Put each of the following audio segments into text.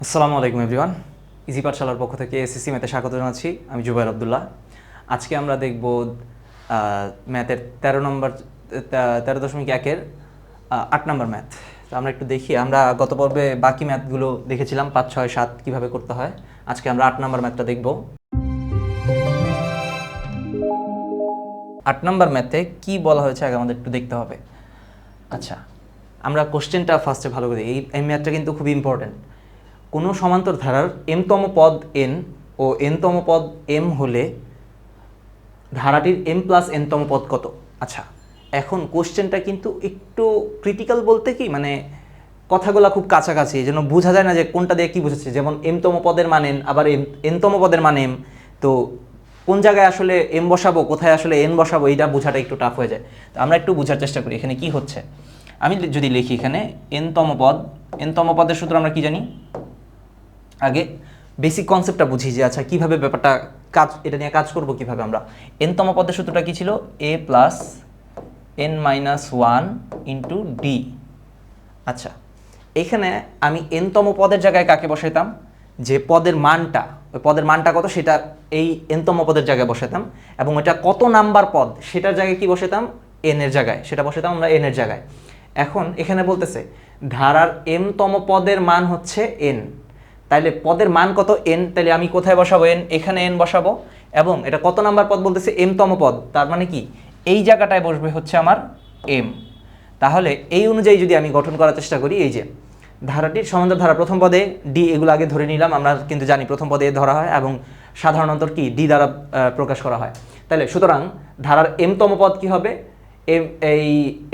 আসসালামু আলাইকুম everyone. Easy পাঠশালার পক্ষ থেকে এসএসসি ম্যাথে স্বাগত জানাচ্ছি। আমি জুবাইর আব্দুল্লাহ। আজকে আমরা দেখব ম্যাথের 13.1-এর 8 নম্বর ম্যাথ। তো আমরা একটু দেখি, আমরা গত পর্বে বাকি ম্যাথগুলো দেখেছিলাম 5, 6, 7 কীভাবে করতে হয়। আজকে আমরা 8 নম্বর ম্যাথটা দেখব। 8 নম্বর ম্যাথে কী বলা হয়েছে আগে আমাদের একটু দেখতে হবে। আচ্ছা, আমরা কোশ্চেনটা ফার্স্টে ভালো করে এই ম্যাথটা কিন্তু খুব ইম্পর্টেন্ট। কোনো সমান্তর ধারার এমতম পদ এন ও এনতম পদ এম হলে ধারাটির এম প্লাস এনতম পদ কত? আচ্ছা, এখন কোশ্চেনটা কিন্তু একটু ক্রিটিক্যাল বলতে কি, মানে কথাগুলো খুব কাছাকাছি, এই জন্য বোঝা যায় না যে কোনটা দিয়ে কী বোঝাচ্ছে। যেমন এমতম পদের মান এন, আবার এনতম পদের মান এম, তো কোন জায়গায় আসলে এম বসাবো, কোথায় আসলে এন বসাবো, এইটা বোঝাটা একটু টাফ হয়ে যায়। তো আমরা একটু বোঝার চেষ্টা করি এখানে কি হচ্ছে। আমি যদি লিখি এখানে এনতম পদের সূত্র আমরা কি জানি, আগে বেসিক কনসেপ্টটা বুঝি যে আচ্ছা কীভাবে ব্যাপারটা এটা নিয়ে কাজ করবো কীভাবে। আমরা এনতম পদের সূত্রটা কী ছিল? A plus N minus one into d. আচ্ছা, এখানে আমি এনতম পদের জায়গায় কাকে বসাইতাম? যে পদের মানটা, ওই পদের মানটা কত সেটা এই এনতম পদের জায়গায় বসাতাম, এবং এটা কত নাম্বার পদ সেটার জায়গায় কি বসাতাম? এন এর জায়গায়, সেটা বসাতাম আমরা এন এর জায়গায়। এখন এখানে বলতেছে ধারার এমতম পদের মান হচ্ছে এন, তাইলে পদের মান কত? এন। তাইলে আমি কোথায় বসাবো? এন, এখানে এন বসাবো। এবং এটা কত নাম্বার পদ বলতেছে? এমতম পদ, তার মানে কি এই জায়গাটায় বসবে হচ্ছে আমার এম। তাহলে এই অনুযায়ী যদি আমি গঠন করার চেষ্টা করি, এই যে ধারাটির সমান্তর ধারা প্রথম পদে ডি, এগুলো আগে ধরে নিলাম। আমরা কিন্তু জানি প্রথম পদে ধরা হয় এবং সাধারণত কি ডি দ্বারা প্রকাশ করা হয়। তাহলে সুতরাং ধারার এমতম পদ কি হবে?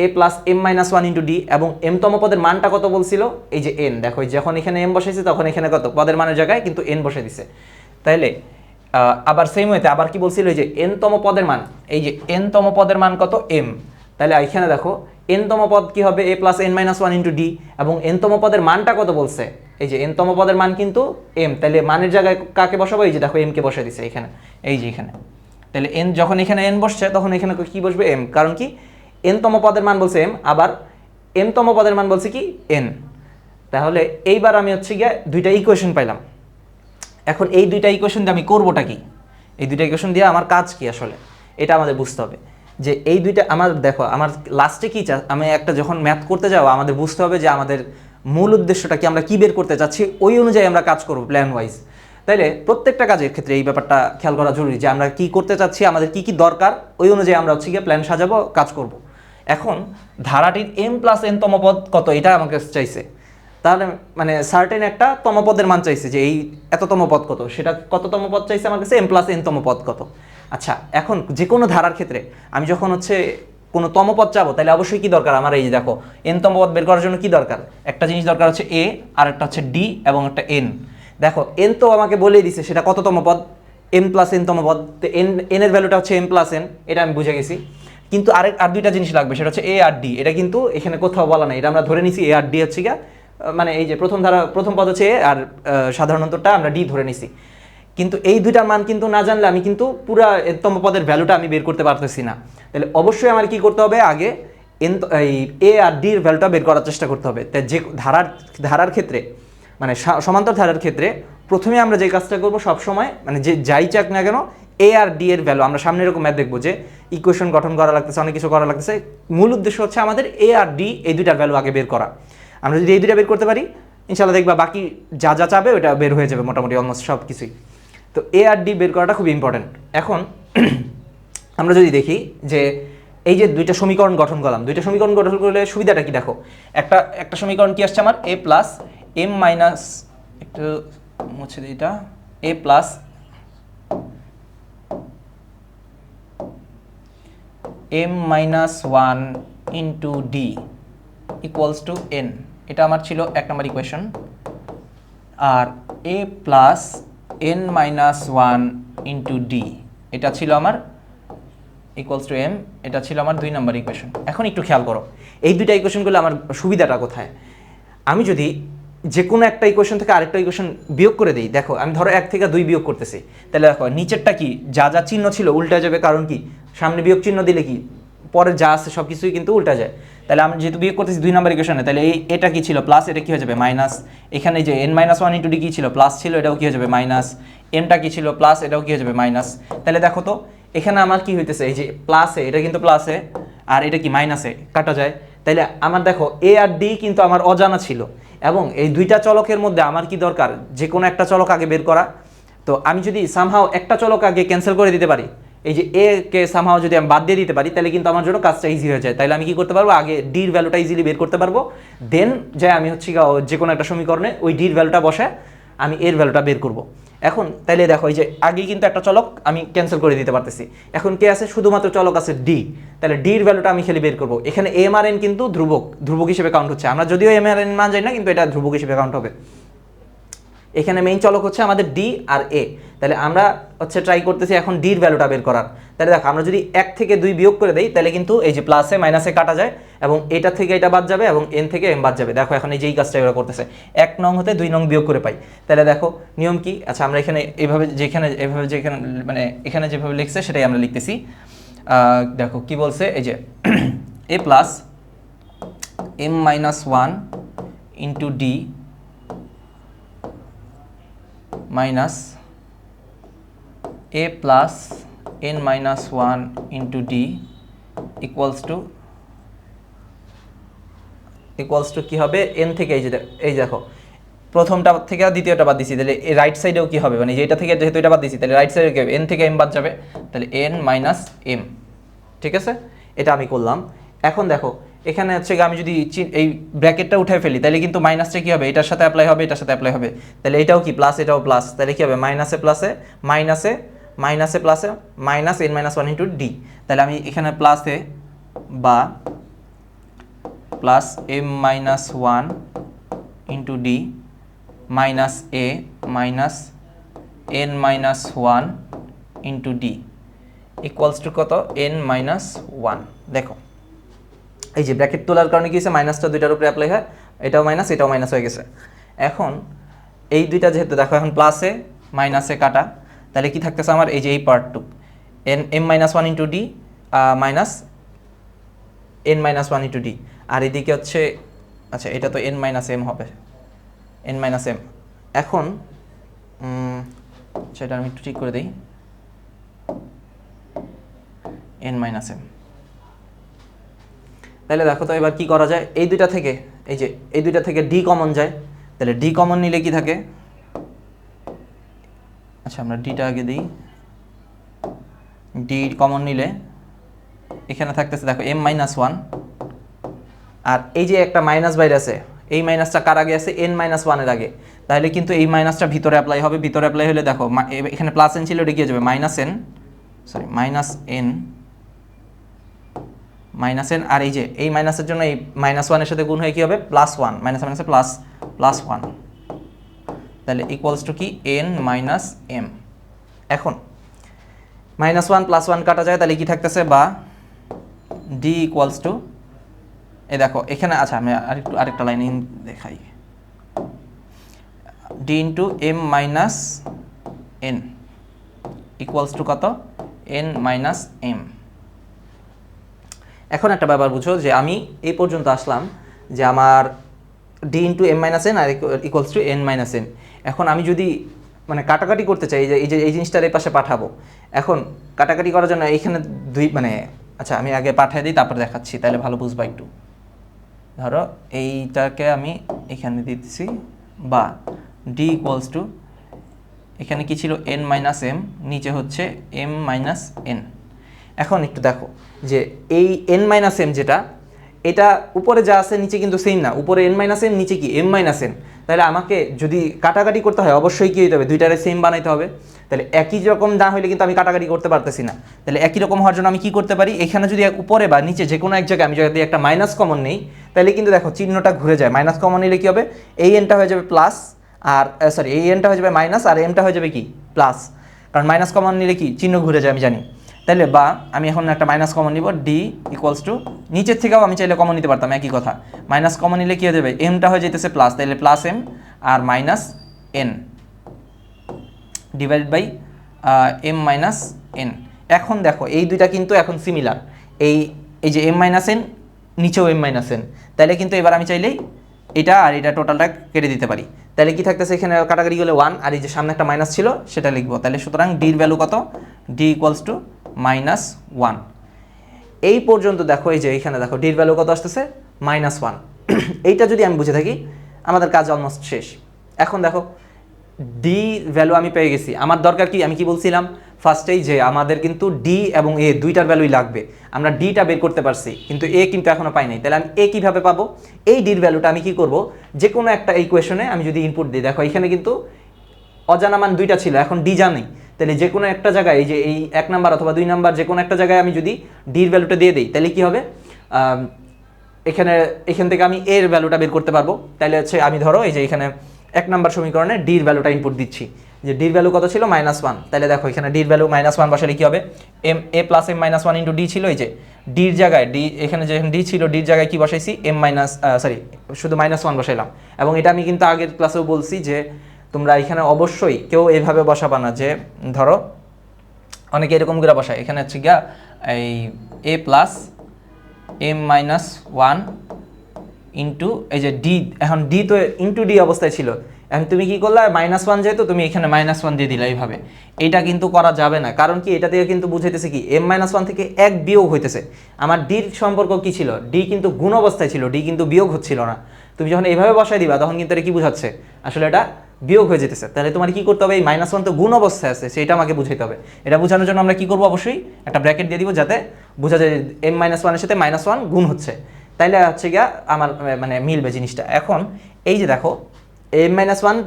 A plus m minus one into d, এবং এমতম পদের মানটা কত বলছিল? এই যে এন। দেখো যখন এখানে এম বসাইছে তখন এখানে কত? পদের মানের জায়গায় কিন্তু এন বসে দিছে। তাইলে আবার সেম ওয়েতে আবার কি বলছিল? এই যে এনতম পদের মান, এই যে এনতম পদের মান কত? এম। তাহলে এখানে দেখো এনতম পদ কি হবে? A plus N minus one into d, এবং এনতম পদের মানটা কত বলছে? এই যে এনতম পদের মান কিন্তু এম। তাহলে মানের জায়গায় কাকে বসাবো? এই যে দেখো এম কে বসে দিছে এখানে, এই যে এখানে। তাহলে এন যখন এখানে এন বসছে তখন এখানে কি বসবে? এম। কারণ কি এনতম পদের মান বলছে এম, আবার এমতম পদের মান বলছে কি? এন। তাহলে এইবার আমি হচ্ছে গিয়ে দুইটা ইকুয়েশন পাইলাম। এখন এই দুইটা ইকুয়েশন দিয়ে আমি করবোটা কি? এই দুইটা ইকুয়েশন দিয়ে আমার কাজ কি আসলে, এটা আমাদের বুঝতে হবে। যে এই দুইটা আমার দেখো আমার লাস্টে কি আমি একটা যখন ম্যাথ করতে যাবো আমাদের বুঝতে হবে যে আমাদের মূল উদ্দেশ্যটা কি, আমরা কি বের করতে চাচ্ছি, ওই অনুযায়ী আমরা কাজ করবো প্ল্যান ওয়াইজ। তাইলে প্রত্যেকটা কাজের ক্ষেত্রে এই ব্যাপারটা খেয়াল করা জরুরি যে আমরা কি করতে চাচ্ছি, আমাদের কি কি দরকার, ওই অনুযায়ী আমরা হচ্ছে গিয়ে প্ল্যান সাজাবো, কাজ করব। এখন ধারাটির এম প্লাস এন তম পদ কত, এটা আমাকে চাইছে। তাহলে মানে সার্টেন একটা তমপদের মান চাইছে যে এই এততম পদ কত, সেটা কততম পদ চাইছে আমার কাছে? এম প্লাস এন তম পদ কত। আচ্ছা, এখন যে কোনো ধারার ক্ষেত্রে আমি যখন হচ্ছে কোনো তমপদ চাবো, তাহলে অবশ্যই কি দরকার আমার? এই যে দেখো এন তম পদ বের করার জন্য কি দরকার? একটা জিনিস দরকার হচ্ছে এ, আর একটা হচ্ছে ডি, এবং একটা এন। দেখো এন তো আমাকে বলেই দিছে সেটা কততম পদ? এম প্লাস এন তম পদ। তো এন এর ভ্যালুটা হচ্ছে এম প্লাস এন, এটা আমি বুঝে গেছি। কিন্তু আর দুইটা জিনিস লাগবে, সেটা হচ্ছে এ আর ডি। এটা কিন্তু এখানে কোথাও বলা নাই, এটা আমরা ধরে নিছি এ আর ডি হচ্ছে গিয়া, মানে এই যে প্রথম পদ হচ্ছে এ, আর সাধারণতটা আমরা ডি ধরে নিছি। কিন্তু এই দুইটার মান কিন্তু না জানলে আমি কিন্তু পুরা এনতম পদের ভ্যালুটা আমি বের করতে পারতেছি না। তাহলে অবশ্যই আমার কি করতে হবে? আগে এই এ আর ডির ভ্যালুটা বের করার চেষ্টা করতে হবে। তাই যে ধারার ক্ষেত্রে, মানে সমান্তর ধারার ক্ষেত্রে প্রথমে আমরা যে কাজটা করবো সবসময়, মানে যে যাই চাক না কেন, এ আর ডি এর ভ্যালু আমরা সামনে এরকম ম্যাথ দেখবো যে ইকুয়েশন গঠন করা লাগতেছে, অনেক কিছু করা লাগতেছে। মূল উদ্দেশ্য হচ্ছে আমাদের এ আর ডি এই দুইটার ভ্যালু আগে বের করা। আমরা যদি এই দুইটা বের করতে পারি, ইনশাল্লাহ দেখবা বাকি যা যা চাবে ওটা বের হয়ে যাবে মোটামুটি অলমোস্ট সব কিছুই। তো এ আর ডি বের করাটা খুব ইম্পর্টেন্ট। এখন আমরা যদি দেখি যে এই যে দুইটা সমীকরণ গঠন করলাম, দুইটা সমীকরণ গঠন করলে সুবিধাটা কি দেখো। একটা সমীকরণ কি আসছে আমার? এ প্লাস এম মাইনাস, একটু মুছে দিই এটা, a plus m minus one into d equals to n, এটা আমার ছিল 1 নম্বর ইকুয়েশন। আর a plus N minus one into d, এটা ছিল আমার ইকুয়ালস টু এম, এটা ছিল আমার 2 নম্বর ইকুয়েশন। এখন একটু খেয়াল করো এই দুইটা ইকুয়েশনগুলো আমার সুবিধাটা কোথায়। আমি যদি যে কোনো একটা ইকুয়েশন থেকে আরেকটা ইকুয়েশন বিয়োগ করে দিই, দেখো আমি ধরো 1 থেকে 2 বিয়োগ করতেছি, তাহলে দেখো নিচেরটা কি যা যা চিহ্ন ছিল উল্টা যাবে। কারণ কি সামনে বিয়োগ চিহ্ন দিলে কি পরে যা আছে সব কিছুই কিন্তু উল্টা যায়। তাহলে আমরা যেহেতু বিয়োগ করতেছি 2 নম্বর ইকুয়েশনে, তাহলে এটা কি ছিল প্লাস, এটা কি হয়ে যাবে মাইনাস। এখানে যে n-1 ইন্টু ডি কি ছিল প্লাস ছিল, এটাও কি হয়ে যাবে মাইনাস। এমটা কি ছিল প্লাস, এটাও কি হয়ে যাবে মাইনাস। তাহলে দেখো তো এখানে আমার কি হইতেছে, এই যে প্লাসে, এটা কিন্তু প্লাসে আর এটা কি মাইনাসে কাটা যায়। তাইলে আমার দেখো এ আর ডি কিন্তু আমার অজানা ছিল, এবং এই দুইটা চলকের মধ্যে আমার কি দরকার, যে কোনো একটা চলক আগে বের করা। তো আমি যদি সামহাও একটা চলক আগে ক্যান্সেল করে দিতে পারি, এই যে এ কে সামহাও যদি আমি বাদ দিয়ে দিতে পারি, তাহলে কিন্তু আমার জন্য কাজটা ইজি হয়ে যায়। তাহলে আমি কি করতে পারবো, আগে ডির ভ্যালুটা ইজিলি বের করতে পারবো, দেন যে আমি হচ্ছে যে কোনো একটা সমীকরণে ওই ডির ভ্যালুটা বসে আমি এর ভ্যালুটা বের করব। এখন তাইলে দেখো এই যে আগে কিন্তু একটা চলক আমি ক্যান্সেল করে দিতে পারতেছি, এখন কে আছে, শুধুমাত্র চলক আছে ডি। তাহলে ডির ভ্যালুটা আমি খালি বের করব। এখানে এম আর এন কিন্তু ধ্রুবক হিসেবে কাউন্ট হচ্ছে, আমরা যদিও এম আর এন মান জানি না, কিন্তু এটা ধ্রুবক হিসেবে কাউন্ট হবে। এখানে মেইন চলক হচ্ছে আমাদের ডি আর এ। তাহলে আমরা হচ্ছে ট্রাই করতেছি এখন ডির ভ্যালুটা বের করার। তাহলে দেখো আমরা যদি 1 থেকে 2 বিয়োগ করে দেই, তাহলে কিন্তু এই যে প্লাসে মাইনাসে কাটা যায়, এবং এটা থেকে এটা বাদ যাবে এবং এন থেকে এম বাদ যাবে। দেখো এখন এই যে এই কাজটা এরা করতেছে, 1 নং হতে 2 নং বিয়োগ করে পাই। তাহলে দেখো নিয়ম কি, আচ্ছা আমরা এখানে এইভাবে যেখানে মানে এখানে যেভাবে লিখছে সেটাই আমরা লিখতেছি। দেখো কি বলছে, এই যে a plus m-1 into d minus a plus n-1 into d equals to কি হবে, n থেকে এই দেখো প্রথমটা থেকে দ্বিতীয়টা বাদ দিছি, তাহলে এই রাইট সাইডেও কি হবে, মানে যেটা থেকে যেহেতু এটা বাদ দিছি, তাহলে রাইট সাইডে কি হবে, n থেকে m বাদ যাবে, তাহলে n মাইনাস m। ঠিক আছে, এটা আমি করলাম। এখন দেখো এখানে হচ্ছে আমি যদি এই ব্র্যাকেটটা উঠাই ফেলি, তাহলে কিন্তু মাইনাসটা কি হবে, এটার সাথে অ্যাপ্লাই হবে, এটার সাথে অ্যাপ্লাই হবে, তাহলে এটাও কি প্লাস, এটাও প্লাস, তাহলে কি হবে মাইনাসে প্লাসে মাইনাসে মাইনাসে প্লাসে মাইনাস n-1 ইন্টু ডি। তাহলে আমি এখানে প্লাসে বা plus m-1 into d minus এ minus n-1 into d equals two কত, n-1। দেখো এই যে ব্র্যাকেট তোলার কারণে কি হয়েছে, মাইনাসটা দুইটার উপরে অ্যাপ্লাই হয়, এটাও মাইনাস এটাও মাইনাস হয়ে গেছে। এখন এই দুইটা যেহেতু দেখো এখন প্লাসে মাইনাসে কাটা, তাহলে কি থাকতেছে আমার, এই যে এই পার্টটুক m-1 into d minus n-1 into d, আর এদিকে হচ্ছে আচ্ছা এটা তো n-m হবে, n-m। এখন সেটা আমি একটু ঠিক করে দিই, n-m। তাহলে দেখো তো এবার কি করা যায়, এই দুইটা থেকে এই দুইটা থেকে ডি কমন যায়, তাহলে ডি কমন নিলে কি থাকে, আচ্ছা আমরা ডিটা আগে দিই, ডি কমন নিলে এখানে থাকতেছে দেখো m-1, আর এই যে একটা মাইনাস বাইরে আছে, এই মাইনাসটা কার আগে আছে, n-1 এর আগে, তাহলে কিন্তু এই মাইনাসটা ভিতরে অ্যাপ্লাই হবে, ভিতরে অ্যাপ্লাই হলে দেখো এখানে প্লাস এন ছিল, এটা কি হয়ে যাবে মাইনাস n, আর এই যে এই মাইনাসের জন্য এই -1 এর সাথে গুণ হয়ে কি হবে +1, মাইনাস মাইনাসে প্লাস 1, তাহলে ইকুয়ালস টু কি n-m। এখন -1 +1 কাটা যায়, তাহলে কি থাকতেছে, বা d ইকুয়ালস টু, এই দেখো এখানে আচ্ছা আমি আরেকটা লাইন দেখাই, d into m-n equals to কত, n-m। এখন একটা ব্যাপার বুঝো, যে আমি এই পর্যন্ত আসলাম যে আমার d ইন্টু m-n আর ইকুয়ালস টু n-m। এখন আমি যদি মানে কাটাকাটি করতে চাই, এই জিনিসটার এই পাশে পাঠাবো, এখন কাটাকাটি করার জন্য এইখানে আচ্ছা আমি আগে পাঠিয়ে দিই তারপর দেখাচ্ছি, তাহলে ভালো বুঝবা একটু। ধরো এইটাকে আমি এখানে দিতেছি, বা d ইকুয়ালস টু এখানে কি ছিল n-m, নিচে হচ্ছে m-n। এখন একটু দেখো যে এই n-m যেটা, এটা উপরে যা আছে নিচে কিন্তু সেম না, উপরে n-m নিচে কি m-n, তাহলে আমাকে যদি কাটাকাটি করতে হয় অবশ্যই কি হতে হবে, দুইটারে সেম বানাইতে হবে। তাহলে একই রকম না হলে কিন্তু আমি কাটাকাটি করতে পারতেছি না, তাহলে একই রকম হওয়ার জন্য আমি কি করতে পারি, এখানে যদি উপরে বা নিচে যে কোনো এক জায়গায় আমি যদি একটা মাইনাস কমন নেই, তাহলে কিন্তু দেখো চিহ্নটা ঘুরে যায়, মাইনাস কমন নিলে কি হবে, এই এনটা হয়ে যাবে প্লাস, আর সরি এই এনটা হয়ে যাবে মাইনাস, আর এমটা হয়ে যাবে কি প্লাস, কারণ মাইনাস কমন নিলে কি চিহ্ন ঘুরে যায় আমি জানি। তাহলে বা আমি এখন একটা মাইনাস কমন নিব, ডি ইকুয়ালস টু, নিচের থেকেও আমি চাইলে কমন নিতে পারতাম, একই কথা, মাইনাস কমন নিলে কী হয়ে যাবে, এমটা হয়ে যেতেছে প্লাস, তাহলে প্লাস এম আর minus n divided by m-n। এখন দেখো এই দুইটা কিন্তু এখন সিমিলার, এই যে m-n নিচেও m মাইনাস n, তাহলে কিন্তু এবার আমি চাইলেই এটা আর এটা টোটালটা কেটে দিতে পারি। তাহলে কি থাকতেছে এখানে কাটাকাটি গেলে 1, আর এই যে সামনে একটা মাইনাস ছিল সেটা লিখবো। তাহলে সুতরাং ডির ভ্যালু কত, d ইকুয়ালস টু -1। এই পর্যন্ত দেখো, এই যে এইখানে দেখো ডির ভ্যালু কত আসতেছে -1। এইটা যদি আমি বুঝে থাকি আমাদের কাজ অলমোস্ট শেষ। এখন দেখো ডি ভ্যালু আমি পেয়ে গেছি, আমার দরকার কি, আমি কি বলছিলাম ফার্স্টেই যে আমাদের কিন্তু ডি এবং এ দুইটার ভ্যালুই লাগবে। আমরা ডিটা বের করতে পারছি কিন্তু এ কিন্তু এখনো পাই নাই। তাহলে আমি এ কিভাবে পাবো, এই ডির ভ্যালুটা আমি কি করব, যে কোনো একটা ইকুয়েশনে আমি যদি ইনপুট দিই, দেখো এখানে কিন্তু অজানা মান দুইটা ছিল, এখন ডি জানি, তাহলে যে কোনো একটা জায়গায় এই যে এই 1 নাম্বার অথবা 2 নাম্বার যে কোনো একটা জায়গায় আমি যদি ডির ভ্যালুটা দিয়ে দিই তাহলে কি হবে, এখান থেকে আমি এর ভ্যালুটা বের করতে পারবো। তাহলে হচ্ছে আমি ধরো এই যে এখানে 1 নাম্বার সমীকরণে ডির ভ্যালুটা ইনপুট দিচ্ছি, যে ডির ভ্যালু কত ছিল -1। তাহলে দেখো এখানে ডির ভ্যালু -1 বসালে কি হবে, m a plus m minus 1 into d ছিল, এই যে ডির জায়গায় ডি, এখানে যে ডি ছিল ডির জায়গায় কি বসাইছি এম মাইনাস শুধু -1 বসাইলাম। এবং এটা আমি কিন্তু আগের ক্লাসেও বলছি যে তোমরা এখানে অবশ্যই কেউ এভাবে বসাবা না, যে ধরো অনেকে এরকম করে বসায়, এখানে হচ্ছে গিয়া এই এ প্লাস এম মাইনাস 1 ইন্টু এই যে ডি, এখন ডি তো ইন্টু ডি অবস্থায় ছিল, এখন তুমি কি করলা -1 যেহেতু তুমি এখানে -1 দিয়ে দিলা এইভাবে। এইটা কিন্তু করা যাবে না, কারণ কি এটা থেকে কিন্তু বুঝাইতেছে কি m-1 থেকে 1 বিয়োগ হইতেছে। আমার ডির সম্পর্ক কি ছিল, ডি কিন্তু গুণ অবস্থায় ছিল, ডি কিন্তু বিয়োগ হচ্ছিল না। তুমি যখন এইভাবে বসাই দিবা তখন কিন্তু এটা কি বুঝাচ্ছে, আসলে এটা বিয়োগ হয়ে যেতেছে। তাহলে তোমার কি করতে হবে, এই -1 তো গুণ অবস্থায় আছে সেটা আমাকে বুঝাইতে হবে। এটা বোঝানোর জন্য আমরা কি করবো, অবশ্যই একটা ব্র্যাকেট দিয়ে দিব যাতে বোঝা যায় m-1 এর সাথে -1 গুণ হচ্ছে, তাইলে হচ্ছে গিয়া আমার মানে মিলবে জিনিসটা। এখন এই যে দেখো m-1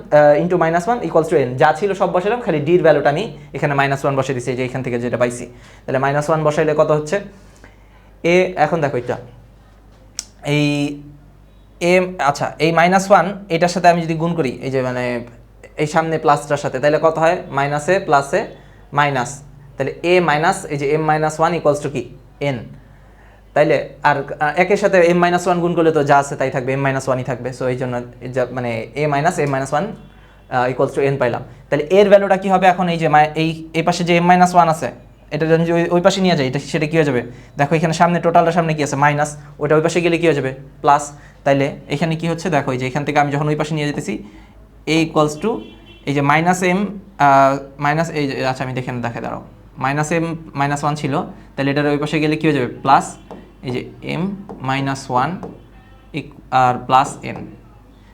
into -1 equals to n, যা ছিল সব বসালাম, খালি ডির ভ্যালুটা আমি এখানে -1 বসে দিচ্ছি, যে এখান থেকে যেটা পাইছি। তাহলে -1 বসাইলে কত হচ্ছে এ, এখন দেখো এটা এই এম, আচ্ছা এই -1 এটার সাথে আমি যদি গুণ করি, এই যে মানে এই সামনে প্লাসটার সাথে, তাহলে কত হয় মাইনাসে প্লাসে মাইনাস, তাহলে এ মাইনাস এই যে m-1 ইকুয়ালস টু কি n। তাইলে আর একের সাথে m-1 গুণ করলে তো যা আছে তাই থাকবে, m-1ই থাকবে। সো এই জন্য মানে a minus m-1 equals to n পাইলাম। তাহলে এর ভ্যালুটা কি হবে, এখন এই যে এই পাশে যে m-1 আছে এটা যদি ওই পাশে নিয়ে যায় এটা সেটা কী হয়ে যাবে, দেখো এখানে সামনে টোটালটা সামনে কি আছে মাইনাস, ওইটা ওই পাশে গেলে কী হয়ে যাবে প্লাস। তাইলে এখানে কি হচ্ছে দেখো, এই যে এখান থেকে আমি যখন ওই পাশে নিয়ে যেতেছি a ইকুয়ালস টু এই যে -m মাইনাস এই যে, আচ্ছা আমি দেখে দাঁড়াও, -m-1 ছিল, তাহলে এটার ওই পাশে গেলে কী হয়ে যাবে প্লাস এই যে m-1 আর প্লাস n।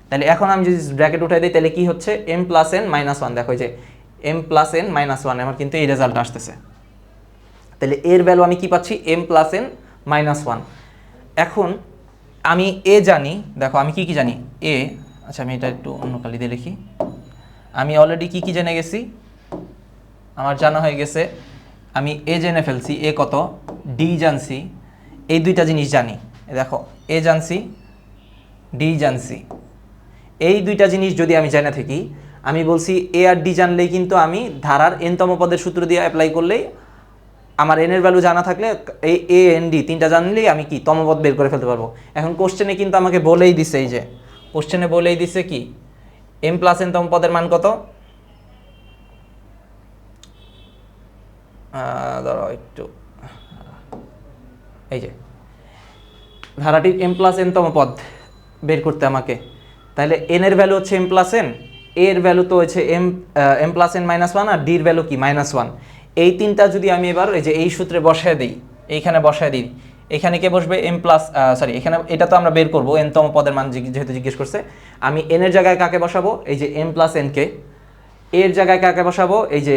তাহলে এখন আমি যদি ব্র্যাকেট উঠাই দিই তাহলে কি হচ্ছে m প্লাস n মাইনাস 1, দেখো যে m প্লাস n মাইনাস 1 আমার কিন্তু এই রেজাল্ট আসতেছে। তাহলে এর ভ্যালু আমি কি পাচ্ছি m প্লাস n মাইনাস 1। এখন আমি এ জানি, দেখো আমি কি জানি এ, আচ্ছা আমি এটা একটু অন্য কালি দিয়ে লিখি, আমি অলরেডি কি জেনে গেছি, আমার জানা হয়ে গেছে, আমি এ জেনে ফেলছি এ কত, ডি জানছি, এই দুইটা জিনিস জানি। দেখো এ জানছি ডি জানছি, এই দুইটা জিনিস যদি আমি জেনে থাকি, আমি বলছি এ আর ডি জানলেই কিন্তু আমি ধারার n তম পদের সূত্র দিয়ে অ্যাপ্লাই করলেই আমার n এর ভ্যালু জানা থাকলে এই এ এন ডি তিনটা জানলেই আমি কি তম পদ বের করে ফেলতে পারবো। এখন কোশ্চেনে কিন্তু আমাকে বলেই দিছে, এই যে কোশ্চেনে বলেই দিছে কি m প্লাস n তম পদের মান কত, ধরো একটু এই যে ধারাটির m প্লাস n তম পদ বের করতে আমাকে, তাহলে n এর ভ্যালু হচ্ছে m প্লাস n, এর ভ্যালু তো হচ্ছে m প্লাস n মাইনাস 1, আর ডির ভ্যালু কি -1। এই তিনটা যদি আমি এবার এই যে এই সূত্রে বসায় দিই, এইখানে বসায় দিই, এখানে কে বসবে m প্লাস এখানে এটা তো আমরা বের করবো n তম পদের মান যেহেতু জিজ্ঞেস করছে, আমি n এর জায়গায় কাকে বসাবো, এই যে m প্লাস n কে, এর জায়গায় কাকে বসাবো এই যে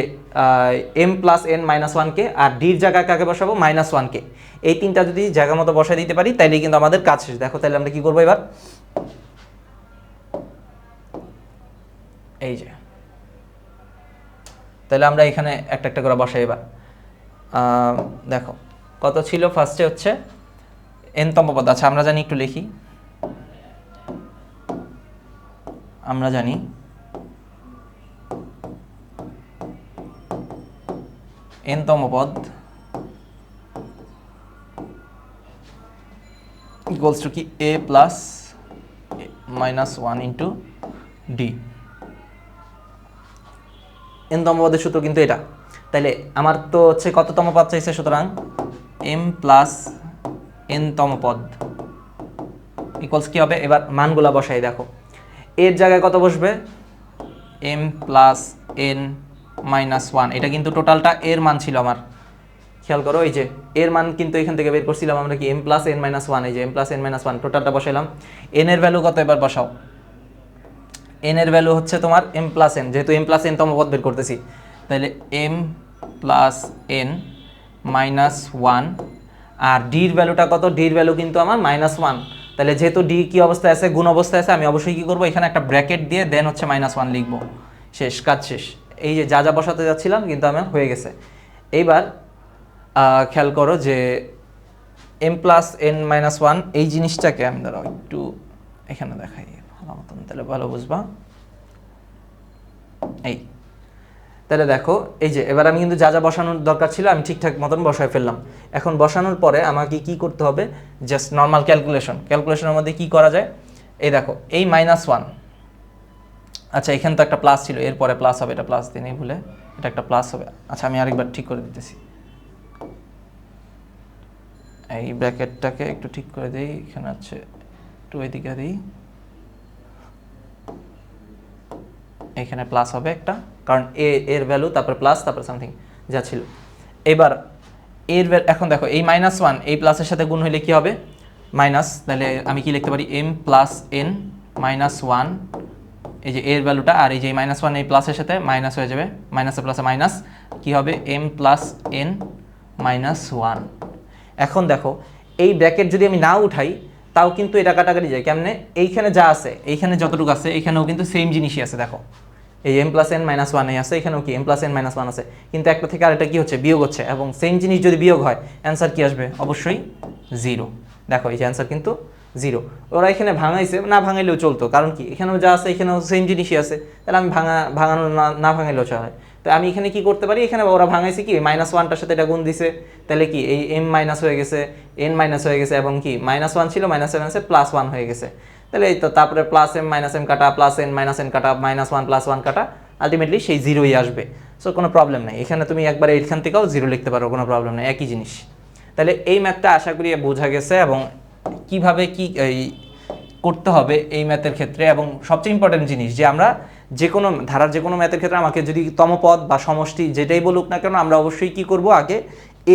m প্লাস n মাইনাস 1 কে, আর ডির জায়গায় কাকে বসাবো -1 কে। এই তিনটা যদি জায়গা মতো বসায় দিতে পারি তাইলে কিন্তু আমাদের কাজ শেষ। দেখো তাহলে আমরা কি করবো এবার, এই যে তাহলে আমরা এখানে একটা একটা করে বসাই এবার। দেখো কত ছিল, ফার্স্টে হচ্ছে n তম পদ, আচ্ছা আমরা জানি একটু লিখি, আমরা জানি n তম পদ ইকুয়ালস টু কি a plus -1 into D. n তম পদের সূত্র কিন্তু এটা। তাইলে আমার তো হচ্ছে কততম পদ চাইছে, সুতরাং m প্লাস n তম পদ ইকুয়ালস কী হবে, এবার মানগুলা বসাই দেখো, এর জায়গায় কত বসবে, m plus N minus one, এটা কিন্তু টোটালটা এর মান ছিল আমার, খেয়াল করো এই যে এর মান কিন্তু এখান থেকে বের করছিলাম আমরা কি M plus N minus one, এই যে M plus N minus one টোটালটা বসাইলাম। এন এর ভ্যালু কত এবার বসাও, এন এর ভ্যালু হচ্ছে তোমার এম প্লাস এন, যেহেতু এম প্লাস এন তম পদ বের করতেছি, তাহলে M plus N minus one, আর ডির ভ্যালুটা কত, ডির ভ্যালু কিন্তু আমার মাইনাস ওয়ান, তাহলে যেহেতু ডি কী অবস্থায় আছে, গুণ অবস্থায় আছে, আমি অবশ্যই কী করবো, এখানে একটা ব্র্যাকেট দিয়ে দেন হচ্ছে মাইনাস ওয়ান লিখবো, শেষ, কাজ শেষ। এই যে যা যা বসাতে যাচ্ছিলাম কিন্তু আমার হয়ে গেছে। এইবার খেয়াল করো যে M plus N minus one এই জিনিসটাকে আমি ধরো একটু এখানে দেখাই ভালো মতন, তাহলে ভালো বুঝবা। এই তাহলে দেখো এই যে এবার আমি কিন্তু যা যা বসানোর দরকার ছিল আমি ঠিকঠাক মতন বসায় ফেললাম। এখন বসানোর পরে আমাকে কি করতে হবে, জাস্ট নর্মাল ক্যালকুলেশনের মধ্যে কি করা যায়, এই দেখো এই মাইনাস ওয়ান, আচ্ছা এখানে তো একটা প্লাস ছিল, এরপরে প্লাস হবে, এটা প্লাস দিনেই ভুলে, এটা একটা প্লাস হবে। আচ্ছা আমি আরেকবার ঠিক করে দিতেছি, এই ব্র্যাকেটটাকে একটু ঠিক করে দিই, এখানে হচ্ছে একটু এদিকে দিই, এখানে প্লাস হবে একটা, কারণ এর ভ্যালু তারপর প্লাস তারপর সামথিং যা ছিল। এবার এখন দেখো এই মাইনাস ওয়ান এই প্লাসের সাথে গুণ হইলে কি হবে, মাইনাস, তাহলে আমি কি লিখতে পারি M plus N minus one, এই যে এর ভ্যালুটা, আর এই যে মাইনাস ওয়ান এই প্লাসের সাথে মাইনাস হয়ে যাবে, মাইনাসে প্লাসে মাইনাস, কী হবে M plus N minus one. এখন দেখো এই ব্র্যাকেট যদি আমি না উঠাই তাও কিন্তু এটা কাটাকাটি যায়, কেমনে, এইখানে যা আছে এইখানে যতটুকু আছে এইখানেও কিন্তু সেম জিনিসই আছে, দেখো এই এম প্লাস এন মাইনাস ওয়ানে আছে, এখানেও কি M plus N minus one আছে, কিন্তু একটা থেকে আরেকটা কী হচ্ছে, বিয়োগ হচ্ছে, এবং সেম জিনিস যদি বিয়োগ হয় অ্যান্সার কী আসবে, অবশ্যই জিরো। দেখো এই যে অ্যান্সার কিন্তু জিরো। ওরা এখানে ভাঙাইছে, না ভাঙাইলেও চলতো, কারণ কি এখানেও যা আছে এখানেও সেম জিনিসই আছে, তাহলে আমি ভাঙানো না ভাঙাইলেও চলে। তো আমি এখানে কি করতে পারি, এখানে ওরা ভাঙাইছে কি মাইনাস ওয়ানটার সাথে এটা গুণ দিছে, তাহলে কি এই এম মাইনাস হয়ে গেছে, এন মাইনাস হয়ে গেছে, এবং কি মাইনাস ওয়ান ছিল মাইনাস এন আছে প্লাস ওয়ান হয়ে গেছে, তাহলে এই তো তারপরে প্লাস এম মাইনাস এম কাটা, প্লাস এন মাইনাস এন কাটা, মাইনাস ওয়ান প্লাস ওয়ান কাটা, আলটিমেটলি সেই জিরোই আসবে। সো কোনো প্রবলেম নেই, এখানে তুমি একবার এইখান থেকেও জিরো লিখতে পারো, কোনো প্রবলেম নেই, একই জিনিস। তাহলে এই ম্যাথটা আশা করি বোঝা গেছে, এবং কিভাবে কি এই করতে হবে এই ম্যাথের ক্ষেত্রে, এবং সবচেয়ে ইম্পর্টেন্ট জিনিস যে আমরা যে কোনো ধারার যে কোনো ম্যাথের ক্ষেত্রে আমাকে যদি তমপদ বা সমষ্টি যেটাই বলুক না কেন, আমরা অবশ্যই কি করব, আগে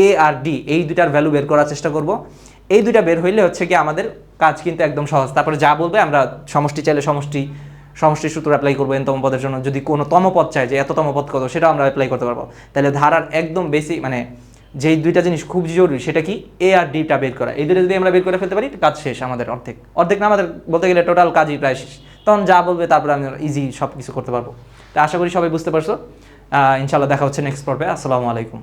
এ আর ডি এই দুইটার ভ্যালু বের করার চেষ্টা করব। এই দুইটা বের হইলে হচ্ছে কি আমাদের কাজ কিন্তু একদম সহজ। তারপরে যা বলবে আমরা সমষ্টি চাইলে সমষ্টির সূত্র অ্যাপ্লাই করবো এনতম পদের জন্য, যদি কোনো তমপদ চাই যে এততম পদ কত সেটাও আমরা অ্যাপ্লাই করতে পারবো। তাহলে ধারার একদম বেসিক মানে যেই দুইটা জিনিস খুব জরুরি সেটা কি, এ আর ডিটা বের করা, এই দুটো যদি আমরা বের করে ফেলতে পারি কাজ শেষ আমাদের, অর্ধেক না আমাদের বলতে গেলে টোটাল কাজই প্রায় শেষ। তখন যা বলবে তারপরে আমি ইজি সব কিছু করতে পারবো। তো আশা করি সবাই বুঝতে পারছো। ইনশাআল্লাহ দেখা হচ্ছে নেক্সট পর্বে। আসসালামু আলাইকুম।